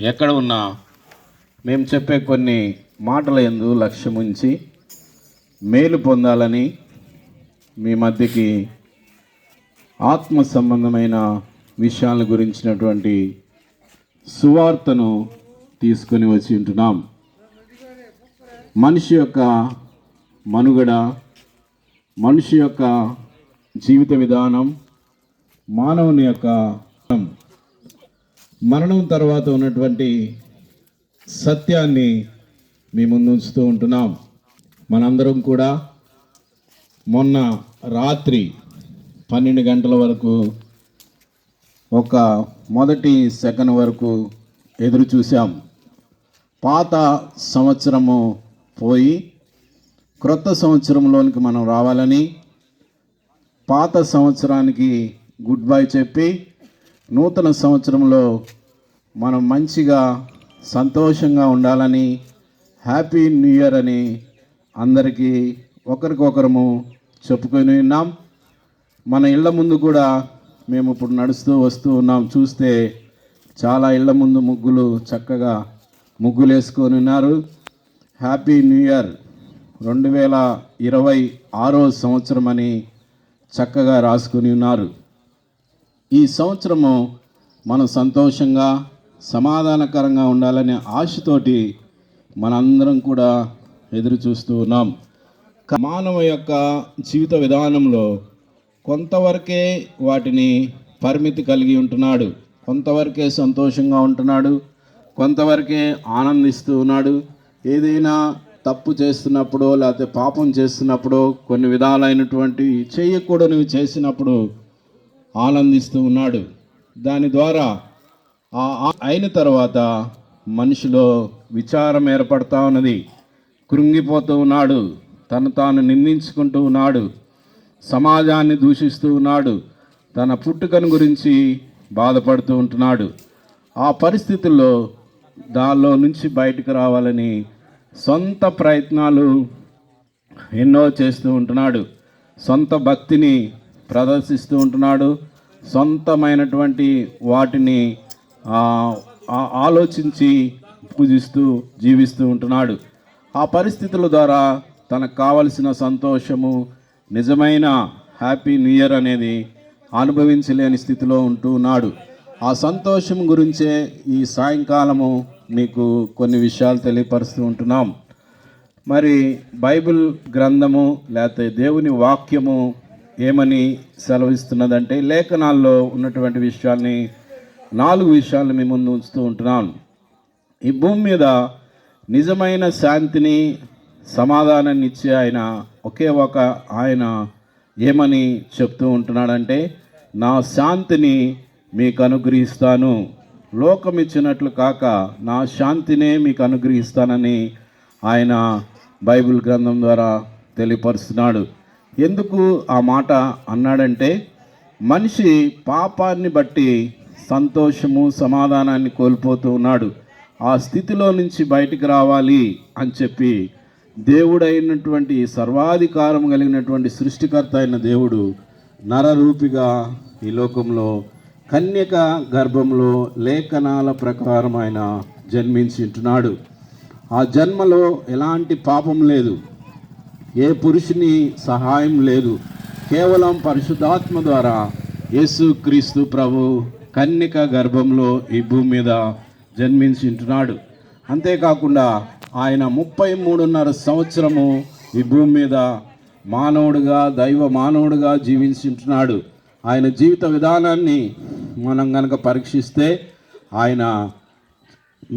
ఎక్కడ ఉన్నా మేము చెప్పే కొన్ని మాటల యందు లక్ష్యముంచి మేలు పొందాలని మీ మధ్యకి ఆత్మ సంబంధమైన విషయాల గురించినటువంటి సువార్తను తీసుకొని వచ్చి ఉంటున్నాం. మనిషి యొక్క మనుగడ, మనిషి యొక్క జీవిత విధానం, మానవుని యొక్క మరణం తర్వాత ఉన్నటువంటి సత్యాన్ని మీ ముందు ఉంచుతూ ఉంటున్నాం. మనందరం కూడా మొన్న రాత్రి 12 గంటల వరకు ఒక మొదటి సెకండ్ వరకు ఎదురు చూసాం. పాత సంవత్సరము పోయి క్రొత్త సంవత్సరంలోనికి మనం రావాలని, పాత సంవత్సరానికి గుడ్ బై చెప్పి నూతన సంవత్సరంలో మనం మంచిగా సంతోషంగా ఉండాలని, హ్యాపీ న్యూ ఇయర్ అని అందరికీ ఒకరికొకరము చెప్పుకొని ఉన్నాం. మన ఇళ్ళ ముందు కూడా మేము ఇప్పుడు నడుస్తూ వస్తూ ఉన్నాం. చూస్తే చాలా ఇళ్ళ ముందు ముగ్గులు చక్కగా ముగ్గులు వేసుకొని ఉన్నారు. హ్యాపీ న్యూ ఇయర్ 2026 సంవత్సరం అని చక్కగా రాసుకొని ఉన్నారు. ఈ సంవత్సరము మనం సంతోషంగా సమాధానకరంగా ఉండాలనే ఆశతోటి మనందరం కూడా ఎదురు చూస్తూ ఉన్నాం. మానవ యొక్క జీవిత విధానంలో కొంతవరకే వాటిని పరిమితి కలిగి ఉంటున్నాడు, కొంతవరకే సంతోషంగా ఉంటున్నాడు, కొంతవరకే ఆనందిస్తూ ఉన్నాడు. ఏదైనా తప్పు చేస్తున్నప్పుడు లేకపోతే పాపం చేస్తున్నప్పుడు, కొన్ని విధాలైనటువంటి చేయకూడనివి చేసినప్పుడు ఆనందిస్తూ ఉన్నాడు. దాని ద్వారా అయిన తర్వాత మనిషిలో విచారం ఏర్పడతా ఉన్నది. కృంగిపోతూ ఉన్నాడు, తను తాను నిందించుకుంటూ ఉన్నాడు, సమాజాన్ని దూషిస్తూ ఉన్నాడు, తన పుట్టుకను గురించి బాధపడుతూ ఉంటున్నాడు. ఆ పరిస్థితుల్లో దానిలో నుంచి బయటకు రావాలని సొంత ప్రయత్నాలు ఎన్నో చేస్తూ ఉంటున్నాడు. సొంత భక్తిని ప్రదర్శిస్తూ ఉంటున్నాడు. సొంతమైనటువంటి వాటిని ఆలోచించి పూజిస్తూ జీవిస్తూ ఉంటున్నాడు. ఆ పరిస్థితుల ద్వారా తనకు కావలసిన సంతోషము, నిజమైన హ్యాపీ న్యూ ఇయర్ అనేది అనుభవించలేని స్థితిలో ఉంటూ ఉన్నాడు. ఆ సంతోషం గురించే ఈ సాయంకాలము మీకు కొన్ని విషయాలు తెలియపరుస్తూ ఉంటున్నాం. మరి బైబిల్ గ్రంథము లేకపోతే దేవుని వాక్యము ఏమని సెలవిస్తున్నదంటే, లేఖనాల్లో ఉన్నటువంటి విషయాల్ని 4 విషయాలను మీ ముందు ఉంచుతూ ఉంటున్నాను. ఈ భూమి మీద నిజమైన శాంతిని, సమాధానాన్ని ఇచ్చే ఆయన ఒకే ఒక ఆయన ఏమని చెప్తూ ఉంటున్నాడంటే, నా శాంతిని మీకు అనుగ్రహిస్తాను, లోకం ఇచ్చినట్లు కాక నా శాంతినే మీకు అనుగ్రహిస్తానని ఆయన బైబిల్ గ్రంథం ద్వారా తెలియపరుస్తున్నాడు. ఎందుకు ఆ మాట అన్నాడంటే, మనిషి పాపాన్ని బట్టి సంతోషము, సమాధానాన్ని కోల్పోతూ ఉన్నాడు. ఆ స్థితిలో నుంచి బయటికి రావాలి అని చెప్పి దేవుడైనటువంటి, సర్వాధికారం కలిగినటువంటి సృష్టికర్త అయిన దేవుడు నరరూపిగా ఈ లోకంలో కన్యక గర్భంలో లేఖనాల ప్రకారం ఆయన జన్మించుంటున్నాడు. ఆ జన్మలో ఎలాంటి పాపం లేదు, ఏ పురుషుని సహాయం లేదు. కేవలం పరిశుద్ధాత్మ ద్వారా యేసుక్రీస్తు ప్రభు కన్యక గర్భంలో ఈ భూమి మీద జన్మించుంటున్నాడు. అంతేకాకుండా ఆయన 33.5 సంవత్సరము ఈ భూమి మీద మానవుడుగా, దైవ మానవుడుగా జీవించుంటున్నాడు. ఆయన జీవిత విధానాన్ని మనం కనుక పరీక్షిస్తే, ఆయన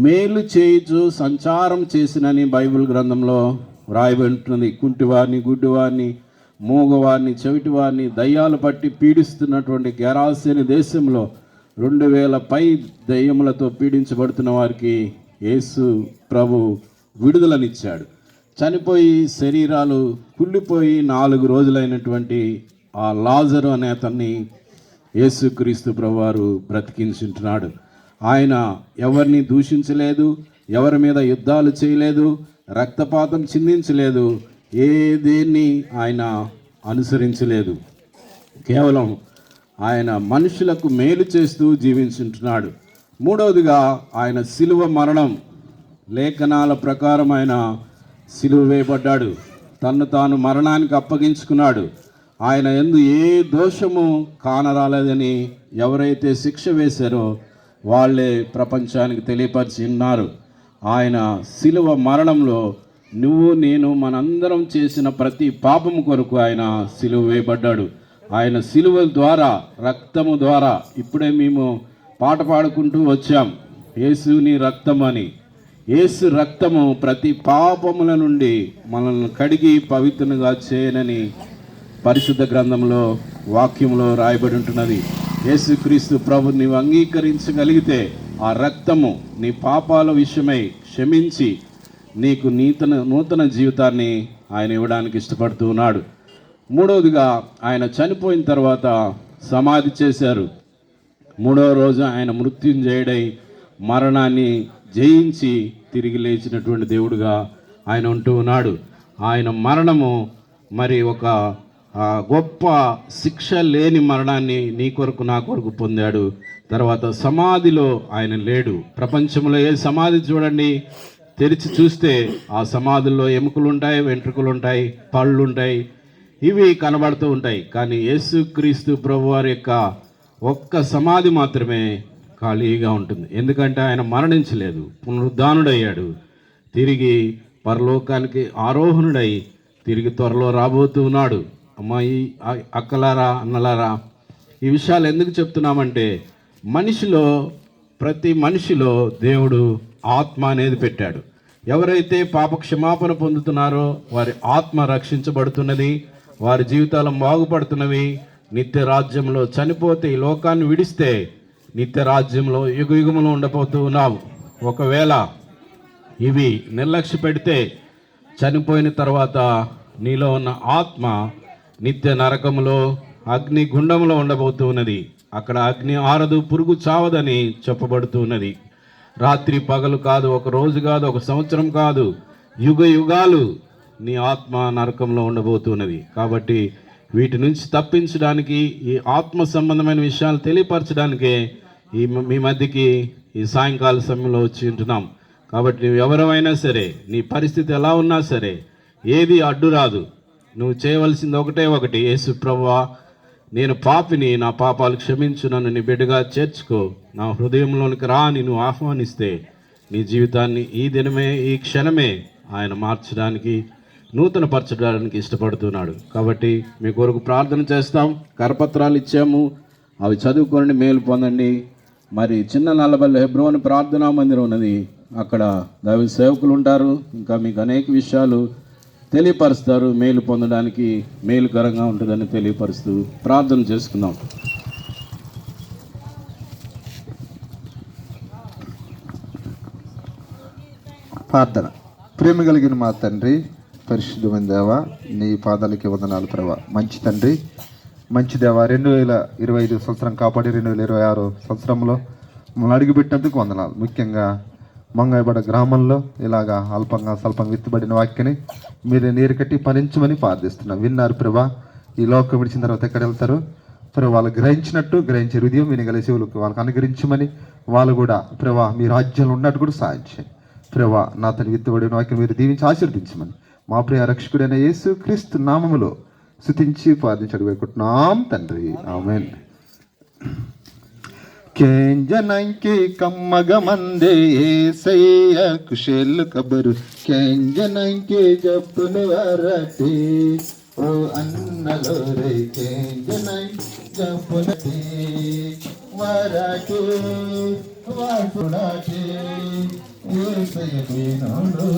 మేలు చేయుచు సంచారం చేసినని బైబిల్ గ్రంథంలో వ్రాయబడుతున్నది. కుంటివారిని, గుడ్డివారిని, మూగవారిని, చెవిటివారిని దయ్యాలు పట్టి పీడిస్తున్నటువంటి గెరాసేని దేశంలో 2000 పై దయ్యములతో పీడించబడుతున్న వారికి యేసు ప్రభు విడుదలనిచ్చాడు. చనిపోయి శరీరాలు కుళ్ళిపోయి 4 రోజులైనటువంటి ఆ లాజరు అనే అతన్ని యేసుక్రీస్తు ప్రభువారు బ్రతికించుంటున్నాడు. ఆయన ఎవరిని దూషించలేదు, ఎవరి మీద యుద్ధాలు చేయలేదు, రక్తపాతం చిందించలేదు, ఏదేన్ని ఆయన అనుసరించలేదు. కేవలం ఆయన మనుషులకు మేలు చేస్తూ జీవించుంటున్నాడు. మూడవదిగా ఆయన శిలువ మరణం. లేఖనాల ప్రకారం ఆయన శిలువ వేయబడ్డాడు, తన్ను తాను మరణానికి అప్పగించుకున్నాడు. ఆయన యందు ఏ దోషము కానరాలేదని ఎవరైతే శిక్ష వేశారో వాళ్ళే ప్రపంచానికి తెలియపరిచి ఉన్నారు. ఆయన శిలువ మరణంలో నువ్వు నేను మనందరం చేసిన ప్రతి పాపము కొరకు ఆయన శిలువ వేయబడ్డాడు. ఆయన శిలువ ద్వారా, రక్తము ద్వారా, ఇప్పుడే మేము పాట పాడుకుంటూ వచ్చాం, యేసుని రక్తం అని. యేసు రక్తము ప్రతి పాపముల నుండి మనల్ని కడిగి పవిత్రంగా చేయనని పరిశుద్ధ గ్రంథంలో వాక్యంలో రాయబడి ఉంటున్నది. యేసుక్రీస్తు ప్రభు నీవు అంగీకరించగలిగితే ఆ రక్తము నీ పాపాల విషయమై క్షమించి నీకు నూతన జీవితాన్ని ఆయన ఇవ్వడానికి ఇష్టపడుతూ ఉన్నాడు. మూడవదిగా ఆయన చనిపోయిన తర్వాత సమాధి చేశారు. మూడవ రోజు ఆయన మృత్యుంజయుడై మరణాన్ని జయించి తిరిగి లేచినటువంటి దేవుడుగా ఆయన ఉంటూ ఉన్నాడు. ఆయన మరణము మరి ఒక గొప్ప శిక్ష లేని మరణాన్ని నీ కొరకు నా కొరకు పొందాడు. తర్వాత సమాధిలో ఆయన లేడు. ప్రపంచంలో ఏ సమాధి చూడండి, తెరిచి చూస్తే ఆ సమాధుల్లో ఎముకలు ఉంటాయి, వెంట్రుకలు ఉంటాయి, పళ్ళు ఉంటాయి, ఇవి కనబడుతూ ఉంటాయి. కానీ యేసుక్రీస్తు ప్రభువారి యొక్క ఒక్క సమాధి మాత్రమే ఖాళీగా ఉంటుంది. ఎందుకంటే ఆయన మరణించలేదు, పునరుద్ధానుడయ్యాడు, తిరిగి పరలోకానికి ఆరోహణుడై తిరిగి త్వరలో రాబోతూ ఉన్నాడు. అమ్మాయి, అక్కలారా, అన్నలారా, ఈ విషయాలు ఎందుకు చెప్తున్నామంటే మనిషిలో, ప్రతి మనిషిలో దేవుడు ఆత్మ అనేది పెట్టాడు. ఎవరైతే పాప క్షమాపణ పొందుతున్నారో వారి ఆత్మ రక్షించబడుతున్నది, వారి జీవితాలు బాగుపడుతున్నవి. నిత్య రాజ్యంలో చనిపోతే, ఈ లోకాన్ని విడిస్తే నిత్య రాజ్యంలో యుగయుగంలో ఉండబోతూ ఉన్నావు. ఒకవేళ ఇవి నిర్లక్ష్య పెడితే చనిపోయిన తర్వాత నీలో ఉన్న ఆత్మ నిత్య నరకములో, అగ్ని గుండంలో ఉండబోతూ ఉన్నది. అక్కడ అగ్ని ఆరదు, పురుగు చావదని చెప్పబడుతున్నది. రాత్రి పగలు కాదు, ఒక రోజు కాదు, ఒక సంవత్సరం కాదు, యుగ యుగాలు నీ ఆత్మ నరకంలో ఉండబోతున్నది. కాబట్టి వీటి నుంచి తప్పించడానికి, ఈ ఆత్మ సంబంధమైన విషయాలు తెలియపరచడానికే మీ మధ్యకి ఈ సాయంకాల సమయంలో వచ్చి ఉంటున్నాం. కాబట్టి నువ్వు ఎవరైనా సరే, నీ పరిస్థితి ఎలా ఉన్నా సరే, ఏది అడ్డు రాదు. నువ్వు చేయవలసింది ఒకటి, యేసు ప్రభువా, నేను పాపిని, నా పాపాలు క్షమించు, నన్ను నీ బిడ్డగా చేర్చుకో, నా హృదయంలోనికి రా అని నువ్వు ఆహ్వానిస్తే నీ జీవితాన్ని ఈ దినమే, ఈ క్షణమే ఆయన మార్చడానికి, నూతనపరచడానికి ఇష్టపడుతున్నాడు. కాబట్టి మీ కొరకు ప్రార్థన చేస్తాం. కరపత్రాలు ఇచ్చాము, అవి చదువుకోండి, మేలు పొందండి. మరి చిన్న నల్లబల్లి హెబ్రోన్ ప్రార్థనా మందిరం ఉన్నది, అక్కడ దైవ సేవకులు ఉంటారు, ఇంకా మీకు అనేక విషయాలు తెలియపరుస్తారు. మేలు పొందడానికి మేలుకరంగా ఉంటుందని తెలియపరుస్తూ ప్రార్థన చేసుకుందాం. ప్రార్థన. ప్రేమ కలిగిన మా తండ్రి, పరిశుద్ధమైన దేవ, నీ పాదాలకి వందనాలు ప్రభా. మంచి తండ్రి, మంచి దేవ, 2025 సంవత్సరం కాపాడి 2026 సంవత్సరంలో మమ్మల్ని అడుగుపెట్టినందుకు వందనాలు. ముఖ్యంగా మంగాయబడ గ్రామంలో ఇలాగా అల్పంగా స్వల్పంగా విత్తుబడిన వాక్యని మీరు నీరు కట్టి ఫలించమని ప్రార్థిస్తున్నాం. విన్నారు ప్రభా, ఈ లోకం విడిచిన తర్వాత ఎక్కడ వెళ్తారు ప్రభా, వాళ్ళు గ్రహించినట్టు గ్రహించే హృదయం వినగల శివులకు వాళ్ళకి అనుగ్రహించమని, వాళ్ళు కూడా ప్రభా మీ రాజ్యంలో ఉన్నట్టు కూడా సాయం చేయండి ప్రభా. నా తన విత్తుబడిన వాక్యం మీరు దీవించి ఆశీర్వదించమని మా ప్రియ రక్షకుడైన యేసు క్రీస్తు నామములో స్తుతించి ప్రార్థించడం వేడుకుంటున్నాం తండ్రి, ఆమేన్. ಕೆಂಜನಂಕಿ ಕಮ್ಮಗ ಮಂದೆ ಏಸಯ್ಯ ಕುಶಲ್ ಕಬರು ಕೆಂಜನಂಕಿ ಜಪ್ಪನು ವರಟಿ ಓ ಅನ್ನಲೋರೆ ಕೆಂಜನೈ ಜಪ್ಪನಟಿ ವರಟಿ ವಾಸುಡಾಟಿ ಏಸಯ್ಯ ಬೇನೋಡು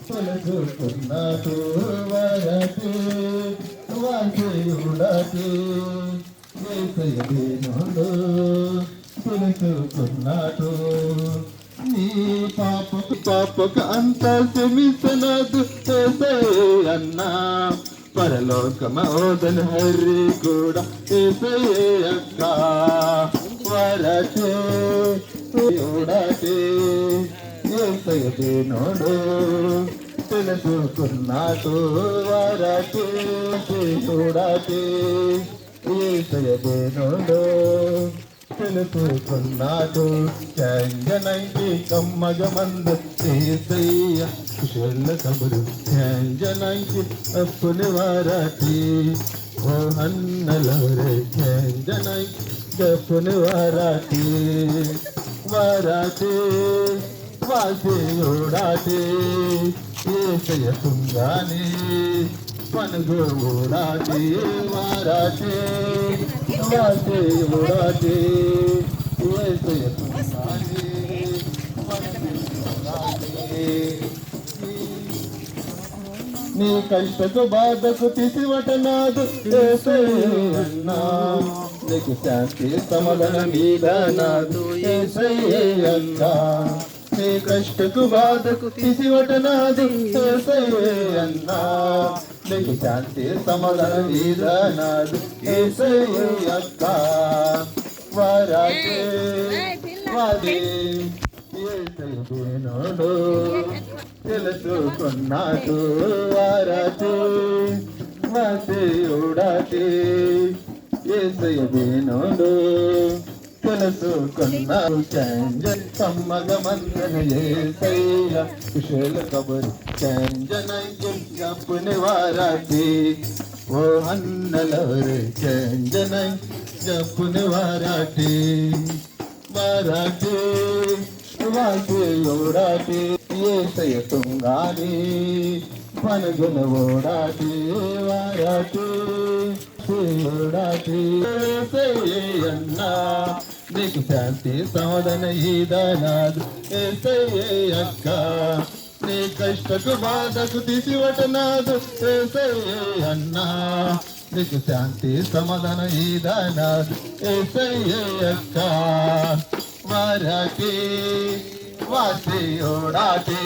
ತೊಲಗುకున్నాడు వరటి వాసుడాటి తెలుసుకున్నాడు. నీ పాపకు అంత క్షమించనదు అన్నా, పరలోకమోదన హరి కూడా అక్క వరటే నోడు తెలుసుకున్నాడు వరటే చూడటే ఏసయదేనోడు తెలుసుకున్నాడు జనకి కమ్మగమంద ఏసయ్య కుశల కబురు జనకి అప్పుని వారాటి ఓ అన్నలరే జనకి గప్పుని వారాటి వారాటి వాసేయోడాటి ఏసయ్య తుంగాని పనుగు ఓడాటి వారాటి వాసేయోడాటి ఏసయ్య తుంగాని నీ కష్టకు బాధకు తీసివటనాదు ఏసయ్యన్నా నీకు శాంతి సమాధాన మీద నాదు ఏసయ్యన్నా నీ కష్టకు బాధకు తీసివటనాదు ఏసయ్యన్నా నీకు శాంతి సమాధాన మీద నాదు ఏసయ్యక్క వారాటే వాదే ఏసయ్యనోడు తెలుసుకున్నాడు వారాటే వాసేయుడాటే ఏసయ్యనోడు తెలుసుకున్నాడు సమ్మగమందన ఏసయ్య కుశల కబురు జప్పుని వారాటే ఓ అన్నలవరే జప్పుని వారాటే వారాటే వాసేయోడాటే ఏసయ్య తుంగాని పనుగున ఓడాటే వారాటే ఓడాటే ఏసయ్యన్నా నీకు శాంతి సమాధాన ఈదనాదు ఏసయ్యక్క నీ కష్టకు బాధకు తీసివటనాదు ఏసయ్యన్నా నీకు శాంతి సమాధాన ఈదనాదు ఏసయ్యక్క వారాటే వాసేయోడాటే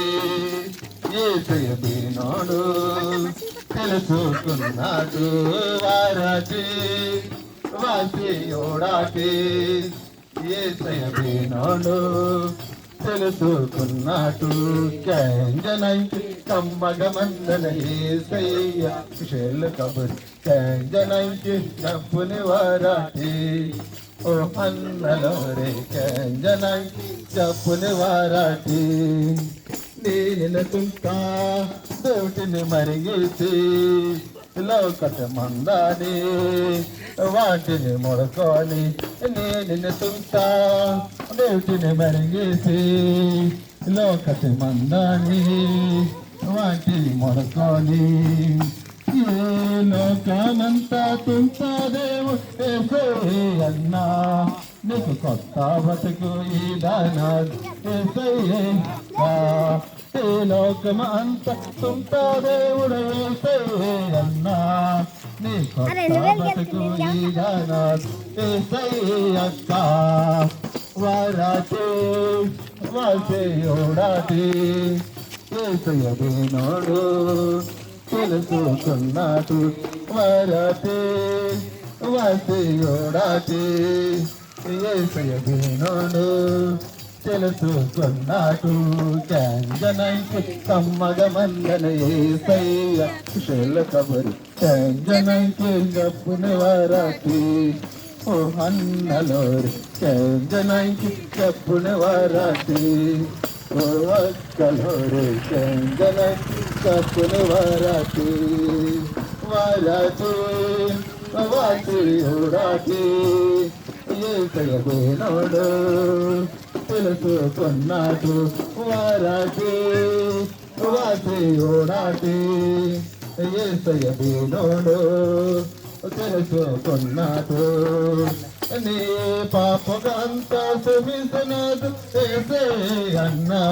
ఏసయ్య బీనోడు తెలుసుకున్నాడు వారాటే వాసేయోడాటే ఏసయ్య బీనోడు తెలుసుకున్నాడు జనకి కమ్మగమందన ఏసయ్య కుశల కబురు జనకి జప్పుని వారాటే ఓ అన్నలోరే జనకి జప్పుని వారాటే నేను తుంటా దేవుటిని మరిగేసి లోకత మందాని వాటిని మొడకొని నేను తుంటా దేవుటిని మరిగేసి లోకత మందాని వాటిని మొడకొని ఏ లోకమంతా తుంటాదేవు అన్నా నీకు కొత్త బతుకు ఈ దానాదు ఏ లోకమంతా తుంటాదేవుడు అన్నా నీ కొత్త బతుకు ఈ దానాదు అక్క వారాటే వాసేయోడాటే ఏసయ్య బీనోడు తెలుసుకున్నాడు వారాటే వాసేయోడాటే ఏసయ్య బీనోడు తెలుసుకున్నాడు జనకి కమ్మగమందన ఏసయ్య కుశల కబురు జనకి గప్పుని వారాటే ఓ అన్నలోరు జనకి గప్పుని వారాటే ఓ అక్కలోరు జనకి గప్పుని వారాటే వారాటే వాసేయోడాటే ఏసయ్య బీనోడు తెలుసుకున్నాడు వారాటే వాసేయోడాటే ఏసయ్య బీనోడు తెలుసుకున్నాడు నీ పాపకంతా క్షమించనాదు ఏసయ్యన్నా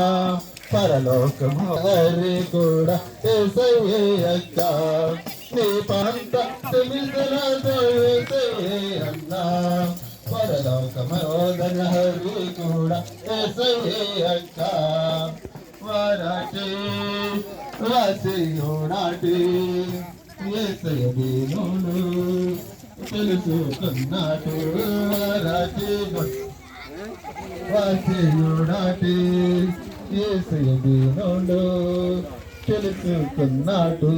పరలోకము కూడా ఏసయ్యక్క నీ పాప క్షమించనాదు ఏసయ్యన్నా పరలోకమోదన హరి కూడా ఏసయ్యక్క వారాటే వాసేయోడాటే ఏసయ్య బీనోడు తెలుసుకున్నాడు వారాటే వాసేయోడాటే ఏసయ్య బీనోడు తెలుసుకున్నాడు